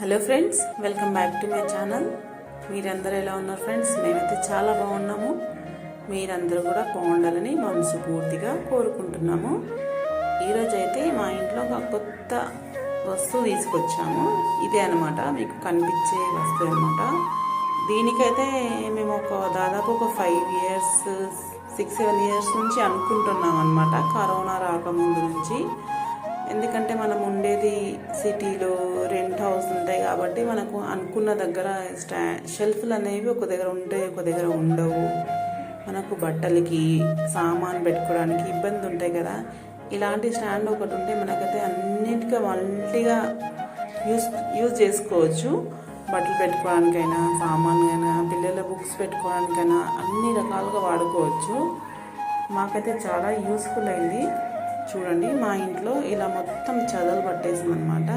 Hello friends, welcome back to my channel. మీరందరూ ఎలా ఉన్నారు ఫ్రెండ్స్? మేమైతే చాలా బాగున్నాము. మీరందరూ కూడా బాగుండాలని మనస్ఫూర్తిగా కోరుకుంటున్నాము. ఈరోజు అయితే మా ఇంట్లో ఒక కొత్త వస్తువు తీసుకొచ్చాము. ఇదే అనమాట, మీకు కనిపించే వస్తువు అనమాట. దీనికైతే మేము దాదాపు ఒక 5 ఇయర్స్ 6-7 ఇయర్స్ నుంచి అనుకుంటున్నాం అనమాట, కరోనా రాకముందు నుంచి. ఎందుకంటే మనం ఉండేది సిటీలో, రెంట్ హౌస్ ఉంటాయి కాబట్టి మనకు అనుకున్న దగ్గర షెల్ఫ్లు అనేవి ఒక దగ్గర ఉంటాయి, ఒక దగ్గర ఉండవు. మనకు బట్టలకి సామాన్ పెట్టుకోవడానికి ఇబ్బంది ఉంటాయి కదా. ఇలాంటి స్టాండ్ ఒకటి ఉంటే మనకైతే అన్నిటికీ మల్టీగా యూజ్ చేసుకోవచ్చు. బట్టలు పెట్టుకోవడానికైనా, సామాన్లైనా, పిల్లల బుక్స్ పెట్టుకోవడానికైనా అన్ని రకాలుగా వాడుకోవచ్చు. మాకైతే చాలా యూస్ఫుల్ అయింది. చూడండి, మా ఇంట్లో ఇలా మొత్తం చెదలు పట్టేసింది అనమాట.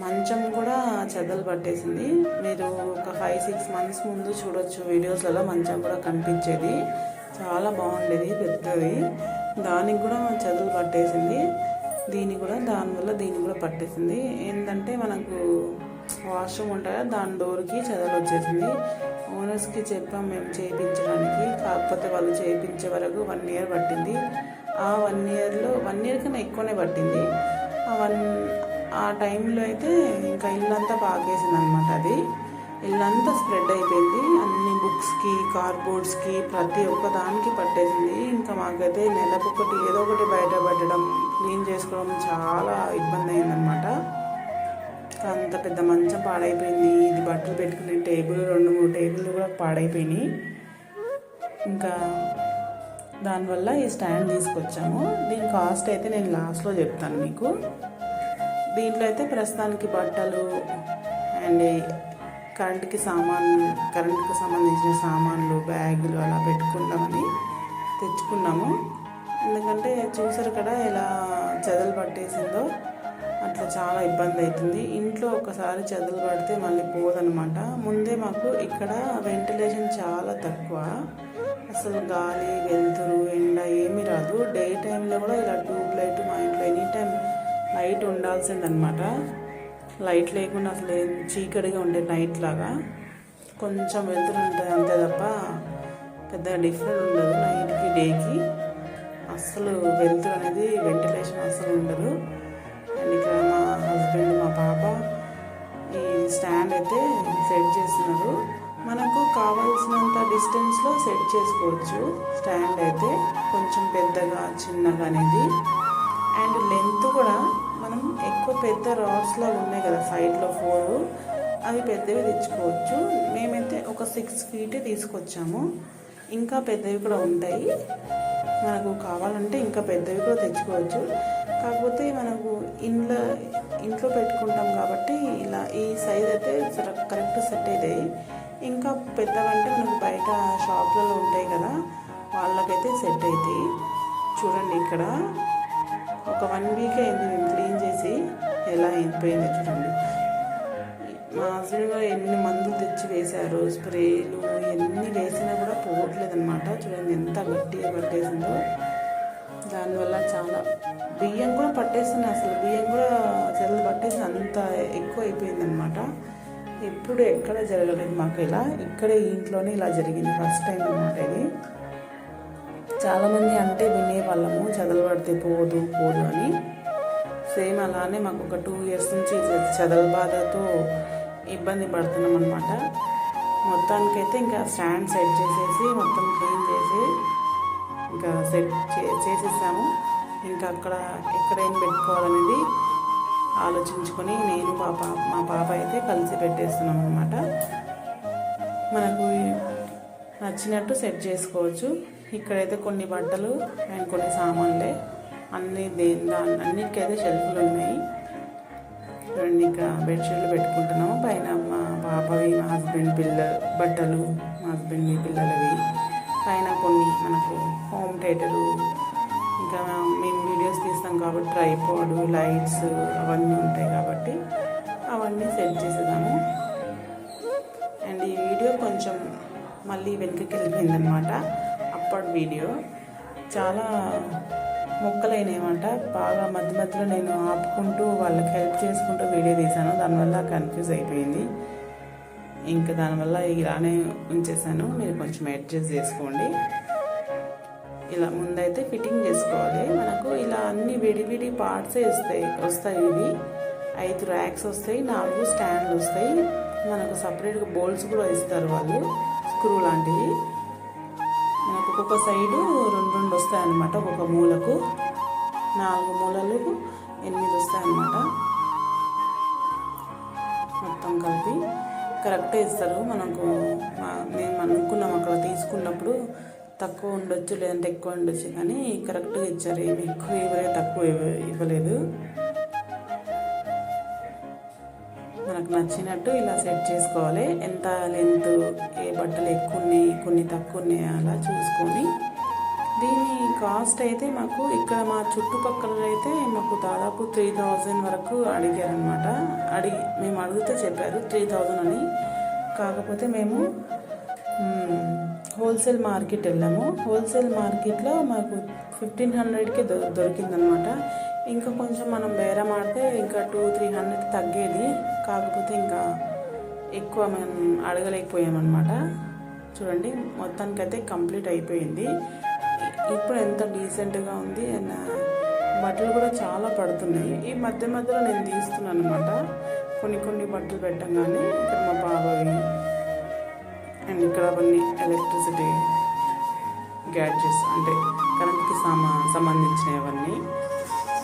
మంచం కూడా చెదలు పట్టేసింది. మీరు ఒక 5-6 మంత్స్ ముందు చూడొచ్చు వీడియోస్లలో, మంచం కూడా కనిపించేది. చాలా బాగుండేది, పెద్దది. దానికి కూడా చెదలు పట్టేసింది. దానివల్ల దీన్ని కూడా పట్టేసింది. ఏంటంటే మనకు వాష్రూమ్ ఉంటుంది, దాని డోర్కి చెదలు వచ్చేసింది. ఓనర్స్కి చెప్పాం మేము చేయించడానికి, కాకపోతే వాళ్ళు చేయించే వరకు 1 ఇయర్ పట్టింది. ఆ 1 ఇయర్ కన్నా ఎక్కువనే పట్టింది. ఆ టైంలో అయితే ఇంకా ఇల్లంతా పాకేసింది అనమాట. అది ఇల్లంతా స్ప్రెడ్ అయిపోయింది. అన్ని బుక్స్కి, కార్డ్బోర్డ్స్కి, ప్రతి ఒక్క దానికి పట్టేసింది. ఇంకా మాకైతే నెలకొకటి ఏదో ఒకటి బయట పెట్టడం, క్లీన్ చేసుకోవడం చాలా ఇబ్బంది అయిందనమాట. అంత పెద్ద మంచం పాడైపోయింది. ఇది బట్టలు పెట్టుకునే టేబుల్, 2-3 టేబుల్ కూడా పాడైపోయినాయి. ఇంకా దానివల్ల ఈ స్టాండ్ తీసుకొచ్చాము. దీని కాస్ట్ అయితే నేను లాస్ట్లో చెప్తాను మీకు. దీంట్లో అయితే ప్రస్తుతానికి బట్టలు అండ్ కరెంటుకి సంబంధించిన సామాన్లు, బ్యాగులు అలా పెట్టుకుందామని తెచ్చుకున్నాము. ఎందుకంటే చూసారు కదా ఎలా చెదలు పట్టేసిందో. అట్లా చాలా ఇబ్బంది అవుతుంది. ఇంట్లో ఒకసారి చెదలు పడితే మళ్ళీ పోదనమాట. ముందే మాకు ఇక్కడ వెంటిలేషన్ చాలా తక్కువ. అసలు గాలి, వెలుతురు, ఎండ ఏమీ రాదు. డే టైంలో కూడా ఇలా ట్యూబ్ లైట్ మా ఇంట్లో ఎనీ టైం లైట్ ఉండాల్సిందనమాట. లైట్ లేకుండా అసలు చీకటిగా ఉండే నైట్ లాగా. కొంచెం వెలుతురు ఉంటుంది అంతే తప్ప పెద్ద డిఫరెంట్ ఉండదు నైట్కి, డేకి. అస్సలు వెలుతురు అనేది, వెంటిలేషన్ అస్సలు ఉండదు. అండ్ ఇక్కడ మా హస్బెండ్, మా పాప ఈ స్టాండ్ అయితే సెట్ చేస్తున్నారు. మనకు కావాల్సినంత డిస్టెన్స్లో సెట్ చేసుకోవచ్చు. స్టాండ్ అయితే కొంచెం పెద్దగా, చిన్నగా అనేది. అండ్ లెంత్ కూడా మనం ఎక్కువ పెద్ద రాడ్స్లో ఉన్నాయి కదా సైడ్లో 4, అవి పెద్దవి తెచ్చుకోవచ్చు. మేమైతే ఒక 6 feet తీసుకొచ్చాము. ఇంకా పెద్దవి కూడా ఉంటాయి, మనకు కావాలంటే ఇంకా పెద్దవి కూడా తెచ్చుకోవచ్చు. కాకపోతే మనకు ఇంట్లో పెట్టుకుంటాం కాబట్టి ఇలా ఈ సైజ్ అయితే కరెక్ట్ సెట్ అవుతాయి. ఇంకా పెద్దవంటే మనకు బయట షాప్లలో ఉంటాయి కదా, వాళ్ళకైతే సెట్ అవుతాయి. చూడండి, ఇక్కడ ఒక 1 week అయింది మేము క్లీన్ చేసి. ఎలా అయిపోయిందో చూడండి. మా హస్బెండ్ కూడా ఎన్ని మందులు తెచ్చి వేశారు, స్ప్రేలు ఎన్ని వేసినా కూడా పోవట్లేదన్నమాట. చూడండి ఎంత గట్టిగా పట్టేసిందో. దానివల్ల చాలా బియ్యం కూడా పట్టేస్తున్నాయి. అసలు బియ్యం కూడా చెదలు పట్టేసి అంత ఎక్కువ అయిపోయిందనమాట. ఎప్పుడు ఎక్కడ జరగలేదు మాకు ఇలా. ఇక్కడే ఇంట్లోనే ఇలా జరిగింది, ఫస్ట్ టైం అనమాట ఇది. చాలామంది అంటే వినేవాళ్ళము, చెదలు పడితే పోదు అని. సేమ్ అలానే మాకు ఒక 2 years నుంచి చెదల బాధతో ఇబ్బంది పడుతున్నాం అనమాట. మొత్తానికైతే ఇంకా స్టాండ్ సెట్ చేసేసి మొత్తం క్లీన్ చేసి ఇంకా సెట్ చేసేసాము. ఇంకా ఎక్కడ ఏం పెట్టుకోవాలనేది ఆలోచించుకొని నేను మా పాప అయితే కలిసి పెట్టేస్తున్నాం అనమాట. మనకు నచ్చినట్టు సెట్ చేసుకోవచ్చు. ఇక్కడైతే కొన్ని బట్టలు అండ్ కొన్ని సామాన్లే, అన్నిటికైతే షెల్ఫ్లు ఉన్నాయి. రెండు ఇంకా బెడ్షీట్లు పెట్టుకుంటున్నాము. పైన మా పాపవి, మా హస్బెండ్ బట్టలు, మా హస్బెండ్ పిల్లలవి. పైన కొన్ని మనకు హోమ్ థియేటరు, ఇంకా మేము వీడియోస్ తీస్తాం కాబట్టి ట్రైపాడ్, లైట్స్ అవన్నీ ఉంటాయి కాబట్టి అవన్నీ సెట్ చేసేదాము. అండ్ ఈ వీడియో కొంచెం మళ్ళీ వెనక్కి వెళ్ళిపోయిందనమాట. అప్పటి వీడియో చాలా మొక్కలైనమాట. బాగా మధ్య మధ్యలో నేను ఆపుకుంటూ వాళ్ళకి హెల్ప్ చేసుకుంటూ వీడియో తీశాను. దానివల్ల కన్ఫ్యూజ్ అయిపోయింది. ఇంకా దానివల్ల ఇలానే ఉంచేసాను. మీరు కొంచెం అడ్జస్ట్ చేసుకోండి. ఇలా ముందైతే ఫిట్టింగ్ చేసుకోవాలి. మనకు ఇలా అన్ని విడివిడి పార్ట్సే వస్తాయి. ఇవి 5 ర్యాక్స్ వస్తాయి, 4 స్టాండ్లు వస్తాయి. మనకు సపరేట్గా బోల్స్ కూడా ఇస్తారు వాళ్ళు, స్క్రూ లాంటివి. మనకు ఒక్కొక్క సైడు 2 వస్తాయి అన్నమాట. ఒక్కొక్క మూలకు 4 మూలలకు 8 వస్తాయి అన్నమాట. మొత్తం కలిపి కరెక్టే ఇస్తారు. మనకు మేము అనుకున్నాం అక్కడ తీసుకున్నప్పుడు తక్కువ ఉండొచ్చు, లేదంటే ఎక్కువ ఉండొచ్చు, కానీ కరెక్ట్గా ఇచ్చారు. ఏమి ఎక్కువ ఇవ్వలేదు, తక్కువ ఇవ్వలేదు. మనకు నచ్చినట్టు ఇలా సెట్ చేసుకోవాలి. ఎంత లెంత్, ఏ బట్టలు ఎక్కువ ఉన్నాయి, కొన్ని తక్కువ ఉన్నాయి, అలా చూసుకొని. దీని కాస్ట్ అయితే మాకు ఇక్కడ మా చుట్టుపక్కల అయితే మాకు దాదాపు 3000 వరకు అడిగారనమాట. మేము అడిగితే చెప్పారు 3000 అని. కాకపోతే మేము హోల్సేల్ మార్కెట్ వెళ్ళాము. హోల్సేల్ మార్కెట్లో మాకు 1500కే దొరికిందనమాట. ఇంకా కొంచెం మనం బేరం ఆడితే ఇంకా 200-300 తగ్గేది. కాకపోతే ఇంకా ఎక్కువ మనం అడగలేకపోయామన్నమాట. చూడండి, మొత్తానికైతే కంప్లీట్ అయిపోయింది. ఇప్పుడు ఎంత డీసెంట్గా ఉంది. బట్టలు కూడా చాలా పడుతున్నాయి. ఈ మధ్య మధ్యలో నేను తీస్తున్నాను అనమాట. కొన్ని బట్టలు పెట్టంగానే ఇక్కడ మా బాబావి అండ్ ఇక్కడ అవన్నీ ఎలక్ట్రిసిటీ గ్యాడ్జెట్స్, అంటే కరెంట్కి సంబంధించినవన్నీ.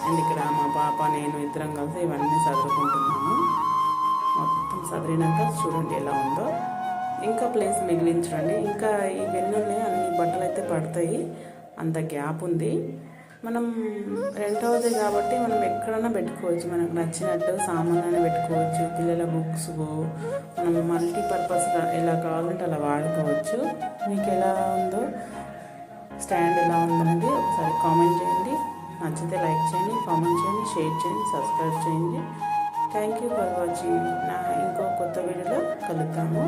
అండ్ ఇక్కడ మా పాప, నేను ఇద్దరం కలిసి ఇవన్నీ చదువుకుంటున్నాము. మొత్తం చదివినాక చూడండి ఎలా ఉందో. ఇంకా ప్లేస్ మిగిలించండి. ఇంకా ఈ వెన్నుల్ని అన్ని బట్టలు అయితే పడతాయి, అంత గ్యాప్ ఉంది. మనం రెంట్ అవుతాయి కాబట్టి మనం ఎక్కడైనా పెట్టుకోవచ్చు. మనకు నచ్చినట్టు సామాన్లు పెట్టుకోవచ్చు. పిల్లల బుక్స్ మనం మల్టీపర్పస్గా ఎలా కావాలంటే అలా వాడుకోవచ్చు. మీకు ఎలా ఉందో, స్టాండ్ ఎలా ఉందనేది ఒకసారి కామెంట్ చేయండి. నచ్చితే లైక్ చేయండి, కామెంట్ చేయండి, షేర్ చేయండి, సబ్స్క్రైబ్ చేయండి. Thank you for watching. ఇంకో కొత్త వీడియోలో కలుద్దాము.